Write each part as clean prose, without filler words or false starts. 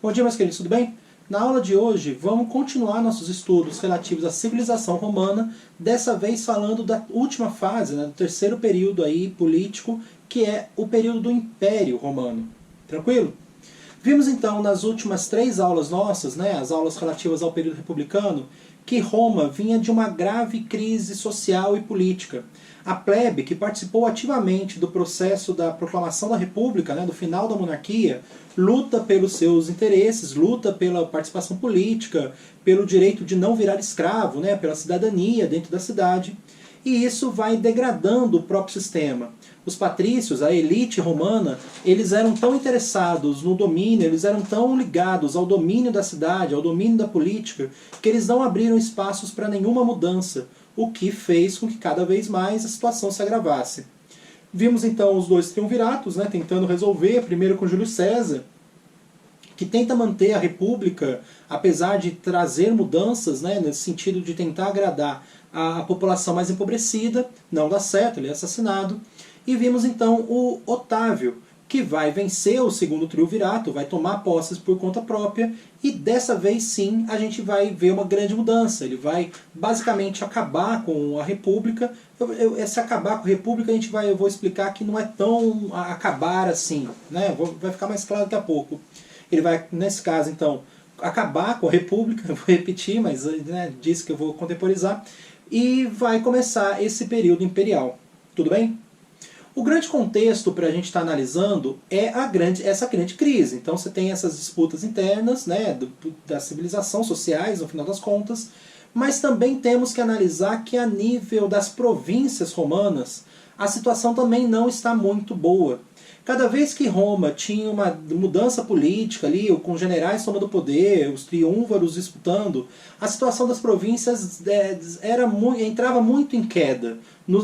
Bom dia, meus queridos, tudo bem? Na aula de hoje, vamos continuar nossos estudos relativos à civilização romana, dessa vez falando da última fase, do terceiro período aí político, que é o período do Império Romano. Tranquilo? Vimos então nas últimas 3 aulas nossas, as aulas relativas ao período republicano, que Roma vinha de uma grave crise social e política. A plebe, que participou ativamente do processo da proclamação da República, do final da monarquia, luta pelos seus interesses, luta pela participação política, pelo direito de não virar escravo, pela cidadania dentro da cidade. E isso vai degradando o próprio sistema. Os patrícios, a elite romana, eles eram tão interessados no domínio, eles eram tão ligados ao domínio da cidade, ao domínio da política, que eles não abriram espaços para nenhuma mudança, o que fez com que cada vez mais a situação se agravasse. Vimos então os 2 triunviratos, tentando resolver, primeiro com Júlio César, que tenta manter a república, apesar de trazer mudanças, nesse sentido de tentar agradar a população mais empobrecida, não dá certo, ele é assassinado. E vimos então o Otávio, que vai vencer o segundo triunvirato, vai tomar posses por conta própria, e dessa vez sim a gente vai ver uma grande mudança. Ele vai basicamente acabar com a República. Esse acabar com a República eu vou explicar que não é tão acabar assim, vai ficar mais claro daqui a pouco. Ele vai, nesse caso então, acabar com a República, vou repetir, mas disse que eu vou contemporizar, e vai começar esse período imperial. Tudo bem? O grande contexto para a gente estar analisando é essa grande crise. Então você tem essas disputas internas, da civilização, sociais, no final das contas, mas também temos que analisar que a nível das províncias romanas, a situação também não está muito boa. Cada vez que Roma tinha uma mudança política ali, com generais tomando poder, os triunviros disputando, a situação das províncias entrava muito em queda,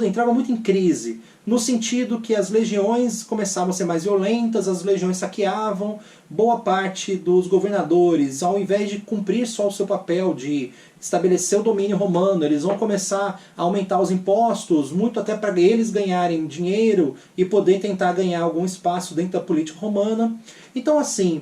entrava muito em crise, no sentido que as legiões começavam a ser mais violentas, as legiões saqueavam, boa parte dos governadores, ao invés de cumprir só o seu papel de estabelecer o domínio romano, eles vão começar a aumentar os impostos, muito até para eles ganharem dinheiro e poder tentar ganhar algum espaço dentro da política romana. Então assim,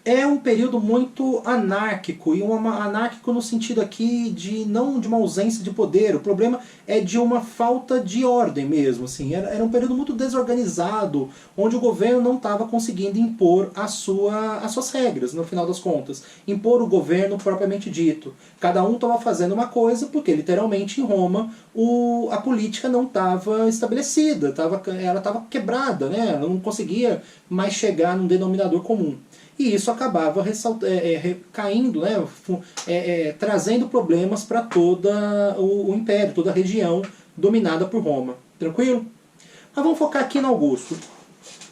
é um período muito anárquico, e anárquico no sentido aqui de não de uma ausência de poder, o problema é de uma falta de ordem mesmo. Assim. Era um período muito desorganizado, onde o governo não estava conseguindo impor as suas regras, no final das contas. Impor o governo propriamente dito. Cada um estava fazendo uma coisa, porque literalmente em Roma a política não estava estabelecida, ela estava quebrada, ela não conseguia mais chegar num denominador comum. E isso acabava caindo, trazendo problemas para todo o império, toda a região dominada por Roma. Tranquilo? Mas vamos focar aqui no Augusto.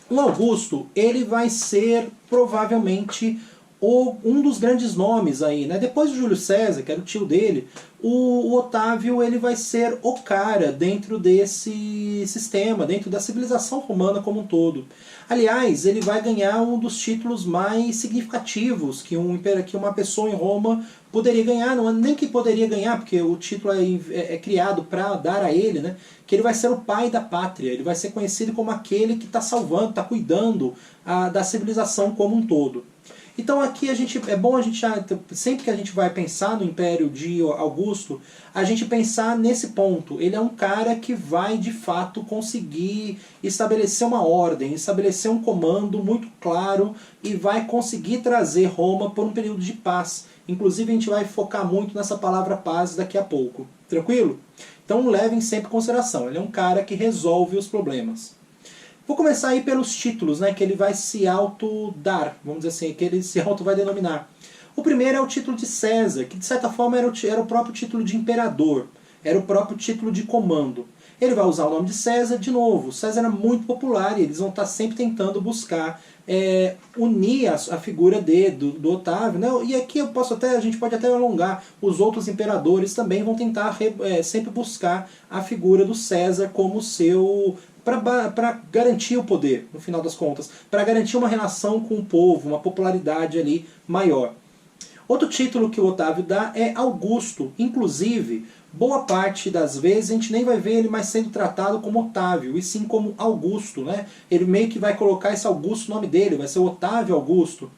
O Augusto, ele vai ser provavelmente um dos grandes nomes aí, Depois de Júlio César, que era o tio dele, o Otávio ele vai ser o cara dentro desse sistema, dentro da civilização romana como um todo. Aliás, ele vai ganhar um dos títulos mais significativos que uma pessoa em Roma poderia ganhar, não é nem que poderia ganhar, porque o título é criado para dar a ele, que ele vai ser o pai da pátria, ele vai ser conhecido como aquele que está salvando, está cuidando da civilização como um todo. Então aqui é bom a gente, sempre que a gente vai pensar no Império de Augusto, a gente pensar nesse ponto. Ele é um cara que vai de fato conseguir estabelecer uma ordem, estabelecer um comando muito claro e vai conseguir trazer Roma por um período de paz. Inclusive a gente vai focar muito nessa palavra paz daqui a pouco. Tranquilo? Então levem sempre em consideração. Ele é um cara que resolve os problemas. Vou começar aí pelos títulos, que ele vai se auto-dar, vamos dizer assim, que ele se auto-vai denominar. O primeiro é o título de César, que de certa forma era o próprio título de imperador, era o próprio título de comando. Ele vai usar o nome de César de novo. César era muito popular e eles vão estar sempre tentando buscar unir a figura do Otávio. E aqui a gente pode até alongar. Os outros imperadores também vão tentar sempre buscar a figura do César como seu... para garantir o poder, no final das contas. Para garantir uma relação com o povo, uma popularidade ali maior. Outro título que o Otávio dá é Augusto. Inclusive, boa parte das vezes a gente nem vai ver ele mais sendo tratado como Otávio, e sim como Augusto. Ele meio que vai colocar esse Augusto no nome dele, vai ser Otávio Augusto.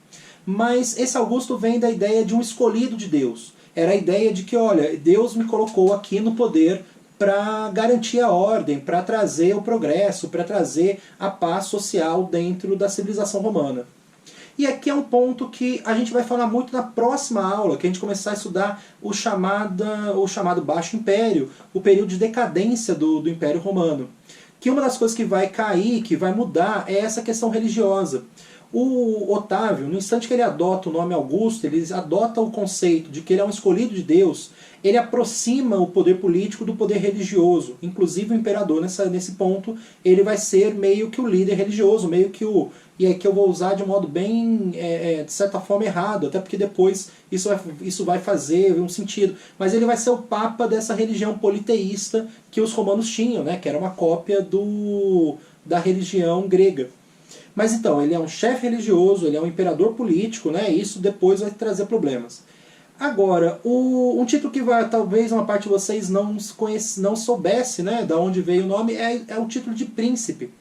Mas esse Augusto vem da ideia de um escolhido de Deus. Era a ideia de que, olha, Deus me colocou aqui no poder para garantir a ordem, para trazer o progresso, para trazer a paz social dentro da civilização romana. E aqui é um ponto que a gente vai falar muito na próxima aula, que a gente começar a estudar o chamado Baixo Império, o período de decadência do Império Romano. Que uma das coisas que vai cair, que vai mudar, é essa questão religiosa. O Otávio, no instante que ele adota o nome Augusto, ele adota o conceito de que ele é um escolhido de Deus, ele aproxima o poder político do poder religioso. Inclusive o imperador, nesse ponto, ele vai ser meio que o líder religioso, meio que o... E aqui eu vou usar de um modo bem, de certa forma, errado, até porque depois isso vai fazer um sentido. Mas ele vai ser o papa dessa religião politeísta que os romanos tinham, né? Que era uma cópia da religião grega. Mas então, ele é um chefe religioso, ele é um imperador político, né? E isso depois vai trazer problemas. Agora, um título que talvez uma parte de vocês não soubesse, né, da onde veio o nome, é o título de príncipe,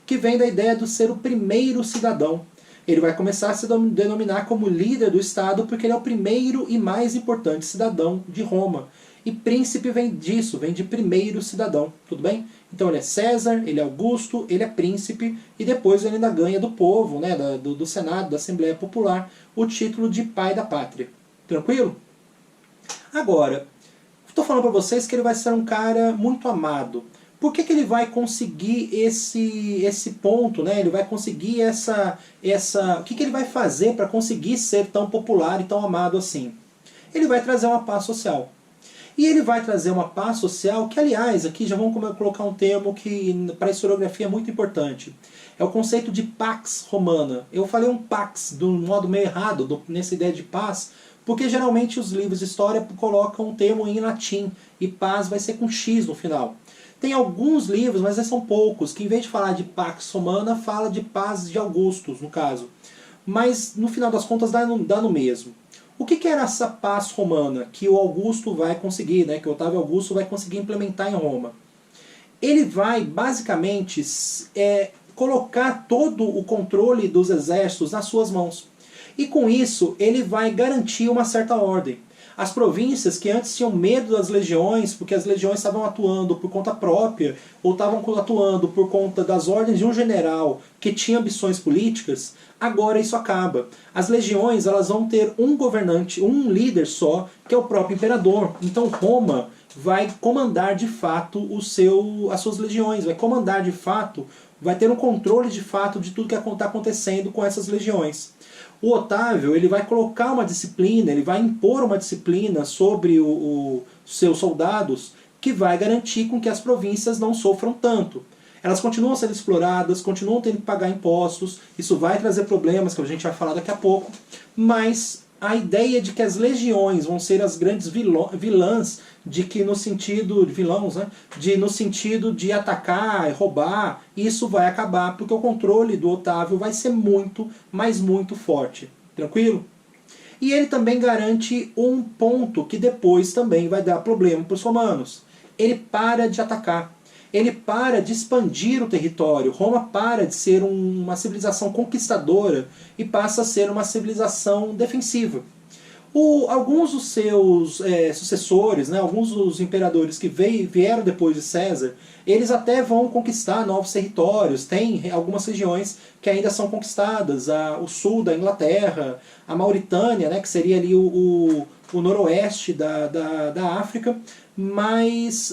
que vem da ideia de ser o primeiro cidadão. Ele vai começar a se denominar como líder do Estado porque ele é o primeiro e mais importante cidadão de Roma. E príncipe vem disso, vem de primeiro cidadão, tudo bem? Então ele é César, ele é Augusto, ele é príncipe, e depois ele ainda ganha do povo, né, do Senado, da Assembleia Popular, o título de pai da pátria. Tranquilo? Agora, estou falando para vocês que ele vai ser um cara muito amado. Por que ele vai conseguir esse ponto, né? Ele vai conseguir o que ele vai fazer para conseguir ser tão popular e tão amado assim? Ele vai trazer uma paz social. E ele vai trazer uma paz social que, aliás, aqui já vamos colocar um termo que para a historiografia é muito importante. É o conceito de pax romana. Eu falei um pax de um modo meio errado nessa ideia de paz, porque geralmente os livros de história colocam um termo em latim, e paz vai ser com X no final. Tem alguns livros, mas são poucos, que em vez de falar de pax romana, fala de paz de Augustus, no caso. Mas no final das contas dá no mesmo. O que era essa paz romana que o Augusto vai conseguir, né, que o Otávio Augusto vai conseguir implementar em Roma? Ele vai basicamente colocar todo o controle dos exércitos nas suas mãos. E com isso ele vai garantir uma certa ordem. As províncias que antes tinham medo das legiões, porque as legiões estavam atuando por conta própria, ou estavam atuando por conta das ordens de um general que tinha ambições políticas, agora isso acaba. As legiões elas vão ter um governante, um líder só, que é o próprio imperador. Então Roma vai comandar de fato as suas legiões, vai comandar de fato, vai ter um controle de fato de tudo que está acontecendo com essas legiões. O Otávio ele vai colocar uma disciplina, ele vai impor uma disciplina sobre os seus soldados que vai garantir com que as províncias não sofram tanto. Elas continuam sendo exploradas, continuam tendo que pagar impostos, isso vai trazer problemas que a gente vai falar daqui a pouco, mas a ideia de que as legiões vão ser as grandes vilãs, de que no sentido de vilões, né, no sentido de atacar, roubar, isso vai acabar porque o controle do Otávio vai ser muito, mas muito forte. Tranquilo? E ele também garante um ponto que depois também vai dar problema para os romanos. Ele para de atacar. Ele para de expandir o território. Roma para de ser uma civilização conquistadora e passa a ser uma civilização defensiva. Alguns dos seus sucessores, né, alguns dos imperadores que vieram depois de César, eles até vão conquistar novos territórios. Tem algumas regiões que ainda são conquistadas. O sul da Inglaterra, a Mauritânia, né, que seria ali o noroeste da África, mas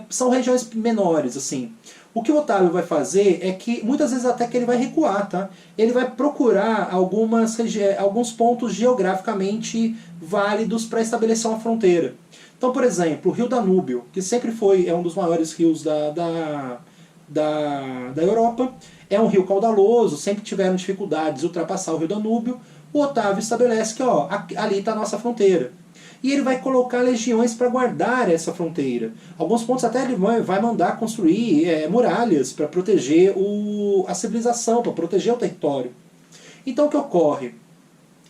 são regiões menores, assim. O que o Otávio vai fazer é que, muitas vezes até que ele vai recuar, tá? Ele vai procurar alguns pontos geograficamente válidos para estabelecer uma fronteira. Então, por exemplo, o rio Danúbio, que sempre é um dos maiores rios da Europa, é um rio caudaloso, sempre tiveram dificuldades de ultrapassar o rio Danúbio. O Otávio estabelece que ali está a nossa fronteira. E ele vai colocar legiões para guardar essa fronteira. Alguns pontos até ele vai mandar construir muralhas para proteger a civilização, para proteger o território. Então o que ocorre?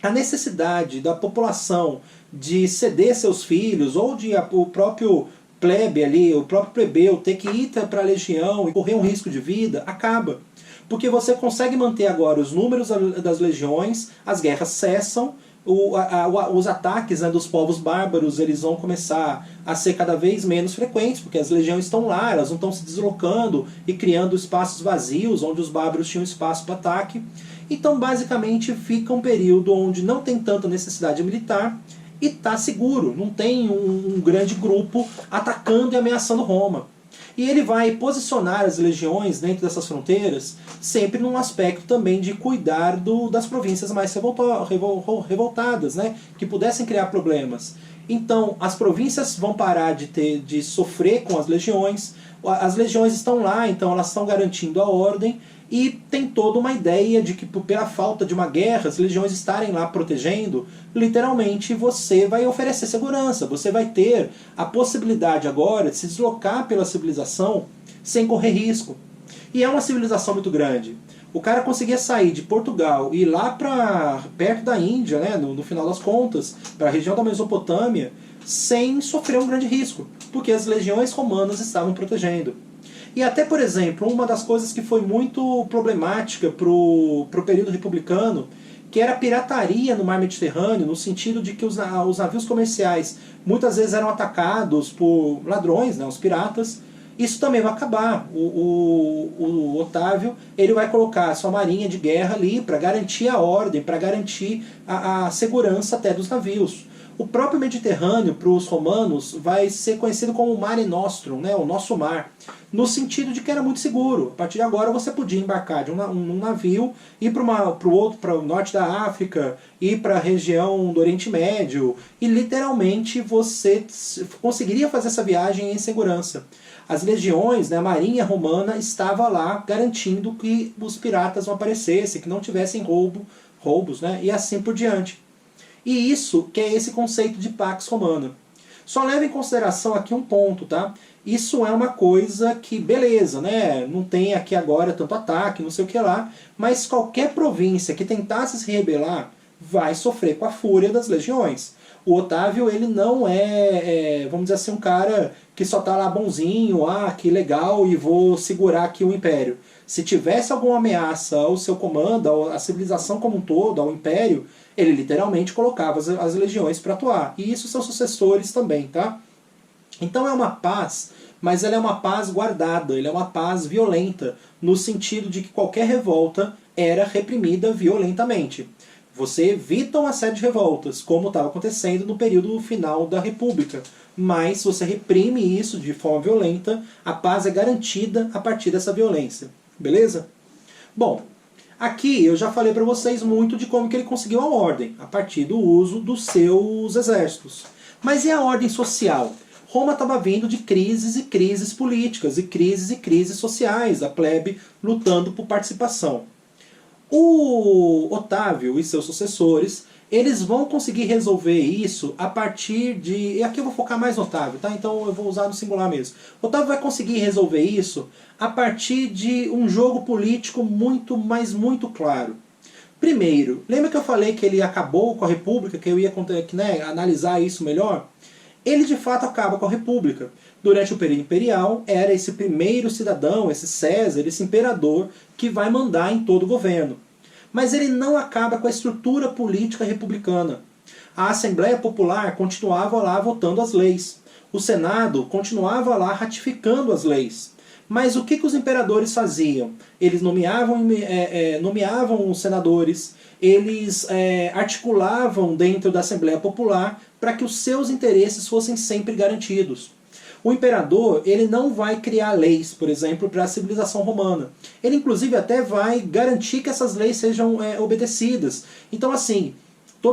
A necessidade da população de ceder seus filhos, ou o próprio plebe ali, o próprio plebeu ter que ir para a legião e correr um risco de vida, acaba. porque você consegue manter agora os números das legiões, as guerras cessam, os ataques, né, dos povos bárbaros eles vão começar a ser cada vez menos frequentes, porque as legiões estão lá, elas não estão se deslocando e criando espaços vazios onde os bárbaros tinham espaço para ataque. Então basicamente fica um período onde não tem tanta necessidade militar e está seguro, não tem um grande grupo atacando e ameaçando Roma. E ele vai posicionar as legiões dentro dessas fronteiras sempre num aspecto também de cuidar das províncias mais revoltadas, né, que pudessem criar problemas. Então as províncias vão parar de sofrer com as legiões estão lá, então elas estão garantindo a ordem, e tem toda uma ideia de que pela falta de uma guerra, as legiões estarem lá protegendo, literalmente você vai oferecer segurança, você vai ter a possibilidade agora de se deslocar pela civilização sem correr risco. E é uma civilização muito grande. O cara conseguia sair de Portugal e ir lá para perto da Índia, né, no final das contas, para a região da Mesopotâmia, sem sofrer um grande risco, porque as legiões romanas estavam protegendo. E até, por exemplo, uma das coisas que foi muito problemática para o período republicano, que era a pirataria no mar Mediterrâneo, no sentido de que os navios comerciais muitas vezes eram atacados por ladrões, né, os piratas. Isso também vai acabar. O Otávio ele vai colocar a sua marinha de guerra ali para garantir a ordem, para garantir a segurança até dos navios. O próprio Mediterrâneo, para os romanos, vai ser conhecido como Mare Nostrum, né, o nosso mar, no sentido de que era muito seguro. A partir de agora você podia embarcar de um navio, ir para o norte da África, ir para a região do Oriente Médio, e literalmente você conseguiria fazer essa viagem em segurança. As legiões, né, a marinha romana estava lá garantindo que os piratas não aparecessem, que não tivessem roubos, né, e assim por diante. E isso que é esse conceito de Pax Romana. Só leva em consideração aqui um ponto, tá? Isso é uma coisa que, beleza, né? Não tem aqui agora tanto ataque, não sei o que lá, mas qualquer província que tentasse se rebelar vai sofrer com a fúria das legiões. O Otávio, ele não vamos dizer assim, um cara que só tá lá bonzinho, que legal, e vou segurar aqui o Império. Se tivesse alguma ameaça ao seu comando, à civilização como um todo, ao Império, ele literalmente colocava as legiões para atuar. E isso seus sucessores também, tá? Então é uma paz, mas ela é uma paz guardada, ela é uma paz violenta, no sentido de que qualquer revolta era reprimida violentamente. Você evita uma série de revoltas, como estava acontecendo no período final da República, mas você reprime isso de forma violenta, a paz é garantida a partir dessa violência. Beleza? Bom, aqui eu já falei para vocês muito de como que ele conseguiu a ordem, a partir do uso dos seus exércitos. Mas e a ordem social? Roma estava vindo de crises e crises políticas, e crises sociais, a plebe lutando por participação. O Otávio e seus sucessores, eles vão conseguir resolver isso a partir de... E aqui eu vou focar mais no Otávio, tá? Então eu vou usar no singular mesmo. O Otávio vai conseguir resolver isso a partir de um jogo político muito, mas muito claro. Primeiro, lembra que eu falei que ele acabou com a República, que eu ia analisar isso melhor? Ele de fato acaba com a República. Durante o período imperial, era esse primeiro cidadão, esse César, esse imperador, que vai mandar em todo o governo. Mas ele não acaba com a estrutura política republicana. A Assembleia Popular continuava lá votando as leis. O Senado continuava lá ratificando as leis. Mas o que os imperadores faziam? Eles nomeavam os senadores, eles articulavam dentro da Assembleia Popular para que os seus interesses fossem sempre garantidos. O imperador ele não vai criar leis, por exemplo, para a civilização romana. Ele inclusive até vai garantir que essas leis sejam obedecidas. Então assim,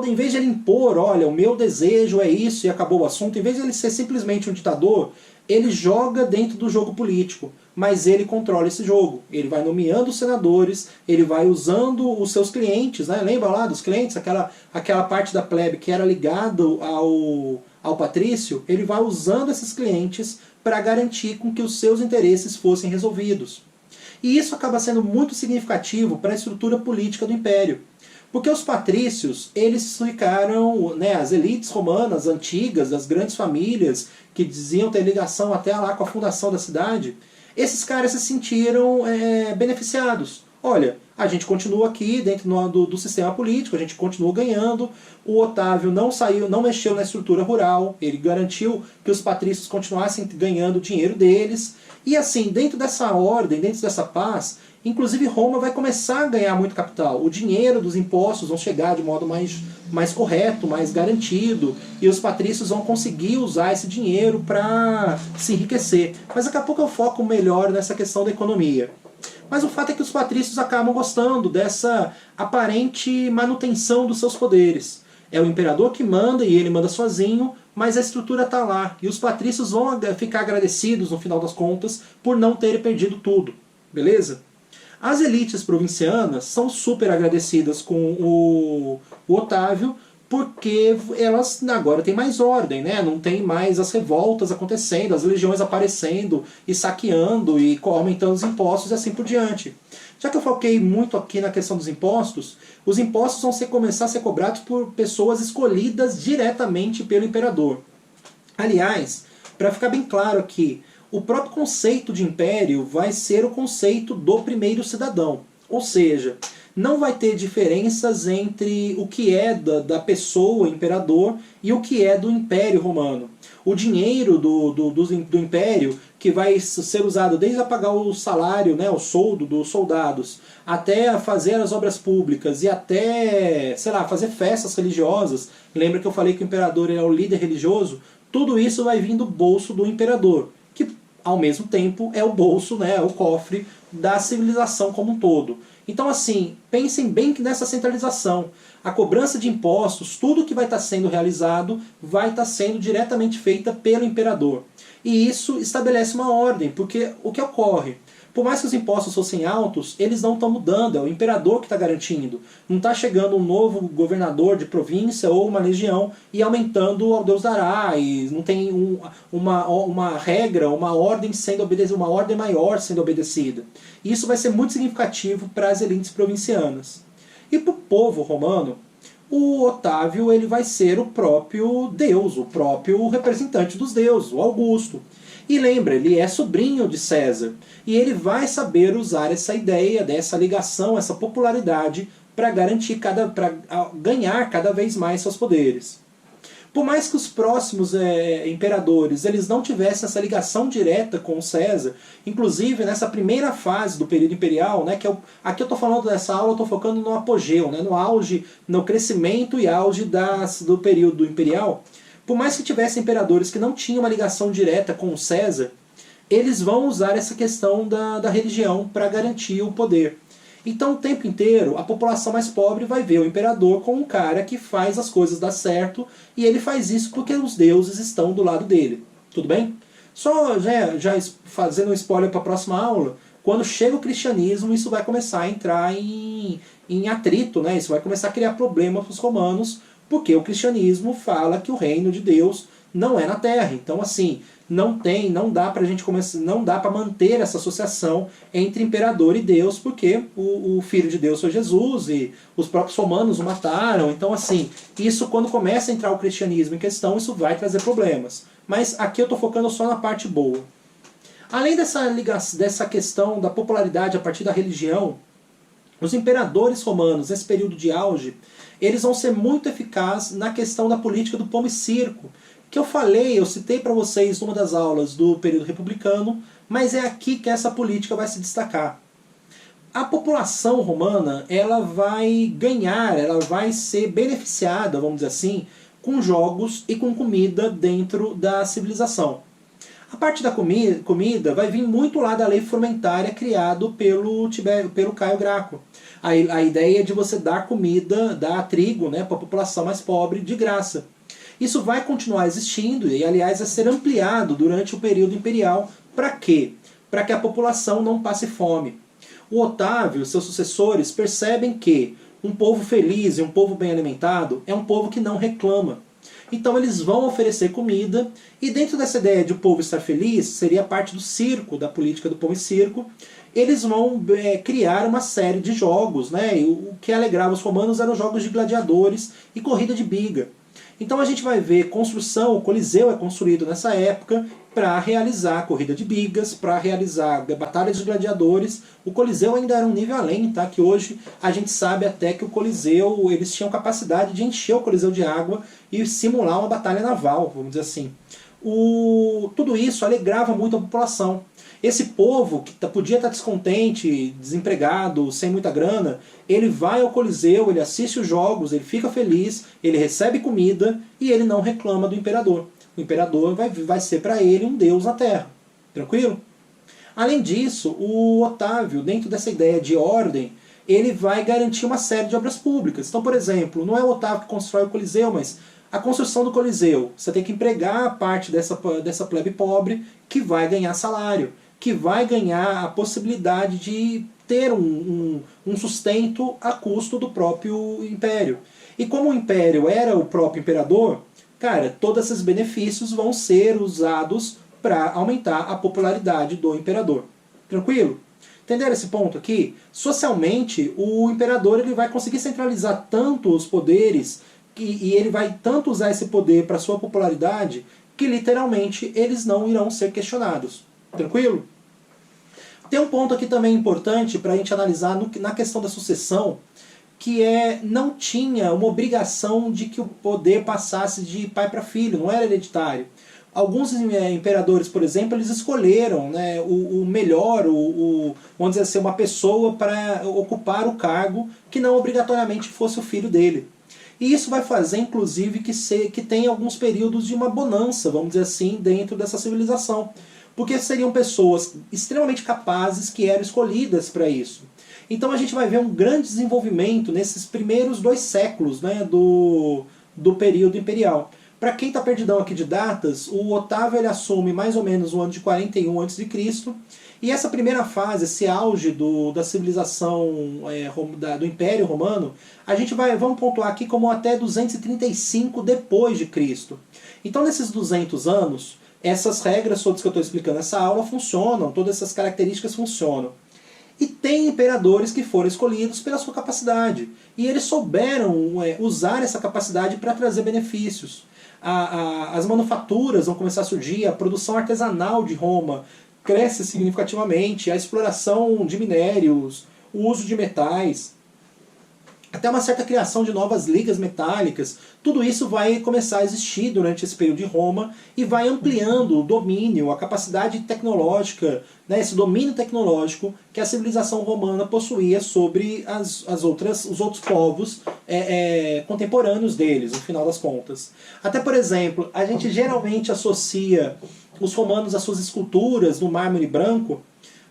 em vez de ele impor, olha, o meu desejo é isso e acabou o assunto, em vez de ele ser simplesmente um ditador, ele joga dentro do jogo político, mas ele controla esse jogo. Ele vai nomeando os senadores, ele vai usando os seus clientes, né? Lembra lá dos clientes, aquela parte da plebe que era ligado ao patrício, ele vai usando esses clientes para garantir com que os seus interesses fossem resolvidos. E isso acaba sendo muito significativo para a estrutura política do Império. Porque os patrícios, eles ficaram, né, as elites romanas antigas, das grandes famílias, que diziam ter ligação até lá com a fundação da cidade, esses caras se sentiram beneficiados. olha, a gente continua aqui dentro do sistema político, a gente continua ganhando, o Otávio não saiu, não mexeu na estrutura rural, ele garantiu que os patrícios continuassem ganhando o dinheiro deles, e assim, dentro dessa ordem, dentro dessa paz, inclusive Roma vai começar a ganhar muito capital. O dinheiro dos impostos vão chegar de modo mais correto, mais garantido, e os patrícios vão conseguir usar esse dinheiro para se enriquecer. Mas daqui a pouco eu foco melhor nessa questão da economia. Mas o fato é que os patrícios acabam gostando dessa aparente manutenção dos seus poderes. É o imperador que manda e ele manda sozinho, mas a estrutura está lá. E os patrícios vão ficar agradecidos, no final das contas, por não terem perdido tudo. Beleza? As elites provincianas são super agradecidas com o Otávio, porque elas agora têm mais ordem, né? Não tem mais as revoltas acontecendo, as legiões aparecendo e saqueando e aumentando os impostos e assim por diante. Já que eu foquei muito aqui na questão dos impostos, os impostos vão começar a ser cobrados por pessoas escolhidas diretamente pelo imperador. Aliás, para ficar bem claro aqui, o próprio conceito de império vai ser o conceito do primeiro cidadão. Ou seja, não vai ter diferenças entre o que é da pessoa imperador e o que é do Império Romano. O dinheiro do Império, que vai ser usado desde a pagar o salário, né, o soldo dos soldados, até fazer as obras públicas e até, sei lá, fazer festas religiosas. Lembra que eu falei que o imperador é o líder religioso? Tudo isso vai vir do bolso do imperador, que ao mesmo tempo é o bolso, né, o cofre da civilização como um todo. Então assim, pensem bem que nessa centralização, a cobrança de impostos, tudo que vai estar sendo realizado, vai estar sendo diretamente feita pelo imperador. E isso estabelece uma ordem, porque o que ocorre? Por mais que os impostos fossem altos, eles não estão mudando, é o imperador que está garantindo. Não está chegando um novo governador de província ou uma legião e aumentando ao Deus dará, e não tem uma regra, uma ordem sendo obedecida, uma ordem maior sendo obedecida. E isso vai ser muito significativo para as elites provincianas. E para o povo romano, o Otávio ele vai ser o próprio Deus, o próprio representante dos deuses, o Augusto. E lembra, ele é sobrinho de César. E ele vai saber usar essa ideia, dessa ligação, essa popularidade para para ganhar cada vez mais seus poderes. Por mais que os próximos imperadores eles não tivessem essa ligação direta com César, inclusive nessa primeira fase do período imperial, né, que aqui eu estou falando dessa aula, eu estou focando no apogeu, né, no auge, no crescimento e auge do período imperial. Por mais que tivessem imperadores que não tinham uma ligação direta com o César, eles vão usar essa questão da religião para garantir o poder. Então o tempo inteiro a população mais pobre vai ver o imperador como um cara que faz as coisas dar certo, e ele faz isso porque os deuses estão do lado dele. Tudo bem? Só já fazendo um spoiler para a próxima aula, quando chega o cristianismo isso vai começar a entrar em atrito, né? Isso vai começar a criar problema para os romanos, porque o cristianismo fala que o reino de Deus não é na terra. Então assim, não dá pra gente começar, não dá para manter essa associação entre imperador e Deus, porque o filho de Deus foi Jesus e os próprios romanos o mataram. Então assim, isso quando começa a entrar o cristianismo em questão, isso vai trazer problemas. Mas aqui eu estou focando só na parte boa. Além dessa questão da popularidade a partir da religião, os imperadores romanos, nesse período de auge, eles vão ser muito eficazes na questão da política do pão e circo, que eu citei para vocês numa das aulas do período republicano, mas é aqui que essa política vai se destacar. A população romana ela vai ganhar, ela vai ser beneficiada, vamos dizer assim, com jogos e com comida dentro da civilização. A parte da comida vai vir muito lá da lei fomentária criado pelo Caio Graco. A ideia é de você dar comida, dar trigo, né, para a população mais pobre de graça. Isso vai continuar existindo e, aliás, vai ser ampliado durante o período imperial. Para quê? Para que a população não passe fome. O Otávio e seus sucessores percebem que um povo feliz e um povo bem alimentado é um povo que não reclama. Então eles vão oferecer comida, e dentro dessa ideia de o povo estar feliz, seria parte do circo, da política do pão e circo, eles vão criar uma série de jogos, né? E o que alegrava os romanos eram jogos de gladiadores e corrida de biga. Então a gente vai ver construção, o Coliseu é construído nessa época para realizar a corrida de bigas, para realizar batalhas de gladiadores. O Coliseu ainda era um nível além, tá? Que hoje a gente sabe até que o Coliseu, eles tinham capacidade de encher o Coliseu de água e simular uma batalha naval, vamos dizer assim. Tudo isso alegrava muito a população. Esse povo que podia estar descontente, desempregado, sem muita grana, ele vai ao Coliseu, ele assiste os jogos, ele fica feliz, ele recebe comida e ele não reclama do imperador. O imperador vai ser para ele um deus na terra. Tranquilo? Além disso, o Otávio, dentro dessa ideia de ordem, ele vai garantir uma série de obras públicas. Então, por exemplo, não é o Otávio que constrói o Coliseu, mas a construção do Coliseu. Você tem que empregar a parte dessa plebe pobre que vai ganhar salário, que vai ganhar a possibilidade de ter um sustento a custo do próprio império. E como o império era o próprio imperador, cara, todos esses benefícios vão ser usados para aumentar a popularidade do imperador. Tranquilo? Entenderam esse ponto aqui? Socialmente, o imperador ele vai conseguir centralizar tanto os poderes e ele vai tanto usar esse poder para sua popularidade que literalmente eles não irão ser questionados. Tranquilo? Tem um ponto aqui também importante para a gente analisar na questão da sucessão, que não tinha uma obrigação de que o poder passasse de pai para filho, não era hereditário. Alguns imperadores, por exemplo, eles escolheram, né, o melhor, vamos dizer assim, uma pessoa para ocupar o cargo que não obrigatoriamente fosse o filho dele. E isso vai fazer, inclusive, que tenha alguns períodos de uma bonança, vamos dizer assim, dentro dessa civilização. Porque seriam pessoas extremamente capazes que eram escolhidas para isso. Então a gente vai ver um grande desenvolvimento nesses primeiros 2 séculos, né, do período imperial. Para quem está perdidão aqui de datas, o Otávio ele assume mais ou menos o ano de 41 a.C. E essa primeira fase, esse auge da civilização do Império Romano, vamos pontuar aqui como até 235 depois de Cristo. Então nesses 200 anos, essas regras todas que eu estou explicando nessa aula funcionam, todas essas características funcionam. E tem imperadores que foram escolhidos pela sua capacidade. E eles souberam usar essa capacidade para trazer benefícios. As manufaturas vão começar a surgir, a produção artesanal de Roma cresce significativamente, a exploração de minérios, o uso de metais, até uma certa criação de novas ligas metálicas. Tudo isso vai começar a existir durante esse período de Roma e vai ampliando o domínio, a capacidade tecnológica, né, esse domínio tecnológico que a civilização romana possuía sobre os outros povos contemporâneos deles, no final das contas. Até, por exemplo, a gente geralmente associa os romanos às suas esculturas no mármore branco.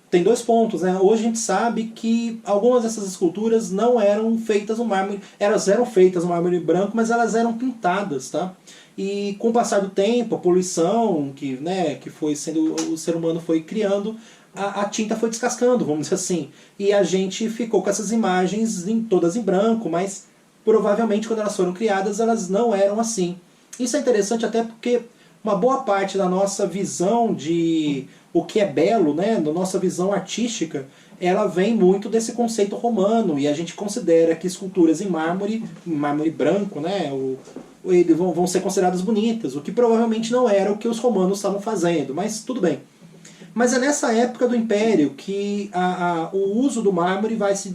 Tem 2 pontos, né? Hoje a gente sabe que algumas dessas esculturas não eram feitas no mármore, elas eram feitas no mármore branco, mas elas eram pintadas, tá? E com o passar do tempo, a poluição que foi sendo, o ser humano foi criando, a tinta foi descascando, vamos dizer assim. E a gente ficou com essas imagens todas em branco, mas provavelmente quando elas foram criadas elas não eram assim. Isso é interessante até porque uma boa parte da nossa visão de o que é belo, né, da nossa visão artística, ela vem muito desse conceito romano, e a gente considera que esculturas em mármore branco, né, vão ser consideradas bonitas, o que provavelmente não era o que os romanos estavam fazendo, mas tudo bem. Mas é nessa época do Império que o uso do mármore vai se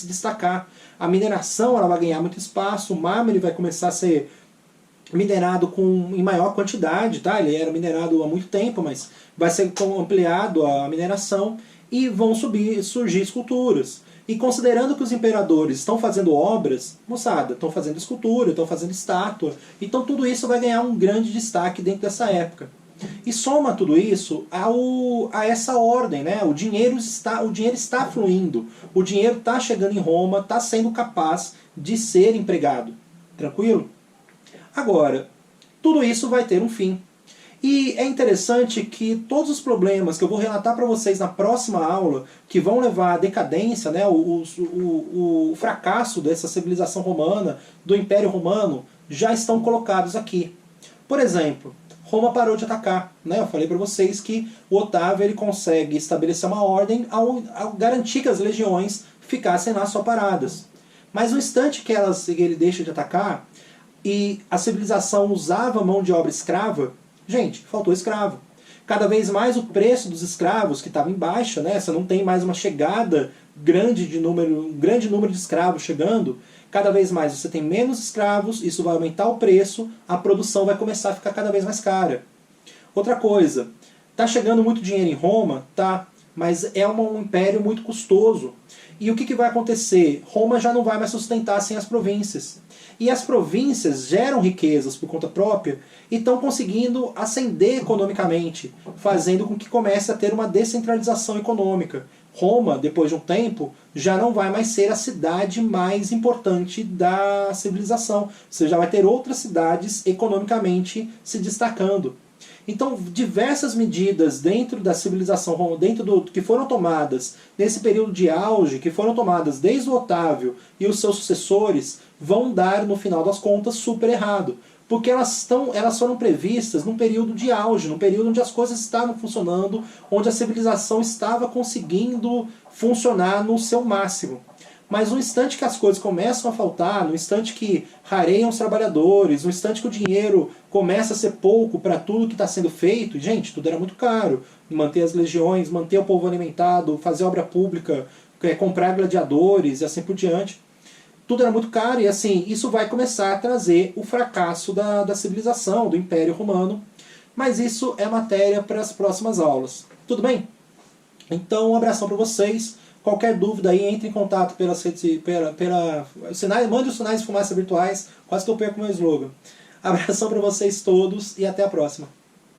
destacar. A mineração ela vai ganhar muito espaço, o mármore vai começar a ser minerado em maior quantidade, tá? Ele era minerado há muito tempo, mas vai ser ampliado a mineração e vão surgir esculturas. E considerando que os imperadores estão fazendo obras, moçada, estão fazendo escultura, estão fazendo estátua, então tudo isso vai ganhar um grande destaque dentro dessa época. E soma tudo isso a essa ordem, né? O dinheiro está fluindo, o dinheiro está chegando em Roma, está sendo capaz de ser empregado. Tranquilo? Agora, tudo isso vai ter um fim. E é interessante que todos os problemas que eu vou relatar para vocês na próxima aula, que vão levar à decadência, né, o fracasso dessa civilização romana, do Império Romano, já estão colocados aqui. Por exemplo, Roma parou de atacar. Né? Eu falei para vocês que o Otávio ele consegue estabelecer uma ordem ao garantir que as legiões ficassem lá só paradas. Mas no instante que ele deixa de atacar, e a civilização usava mão de obra escrava, gente, faltou escravo. Cada vez mais o preço dos escravos, que estava em baixa, né? Você não tem mais uma chegada um grande número de escravos chegando, cada vez mais você tem menos escravos, isso vai aumentar o preço, a produção vai começar a ficar cada vez mais cara. Outra coisa, tá chegando muito dinheiro em Roma, tá? Mas é um império muito custoso. E o que vai acontecer? Roma já não vai mais sustentar sem as províncias. E as províncias geram riquezas por conta própria e estão conseguindo ascender economicamente, fazendo com que comece a ter uma descentralização econômica. Roma, depois de um tempo, já não vai mais ser a cidade mais importante da civilização. Você já vai ter outras cidades economicamente se destacando. Então, diversas medidas dentro da civilização, dentro do que foram tomadas nesse período de auge, que foram tomadas desde o Otávio e os seus sucessores, vão dar, no final das contas, super errado. Porque elas foram previstas num período de auge, num período onde as coisas estavam funcionando, onde a civilização estava conseguindo funcionar no seu máximo. Mas no instante que as coisas começam a faltar, no instante que rareiam os trabalhadores, no instante que o dinheiro começa a ser pouco para tudo que está sendo feito, e, gente, tudo era muito caro, manter as legiões, manter o povo alimentado, fazer obra pública, comprar gladiadores e assim por diante. Tudo era muito caro e assim, isso vai começar a trazer o fracasso da civilização, do Império Romano. Mas isso é matéria para as próximas aulas. Tudo bem? Então, um abração para vocês. Qualquer dúvida aí, entre em contato pelas redes, mande os sinais de fumaça virtuais, quase que eu perco meu slogan. Abração para vocês todos e até a próxima.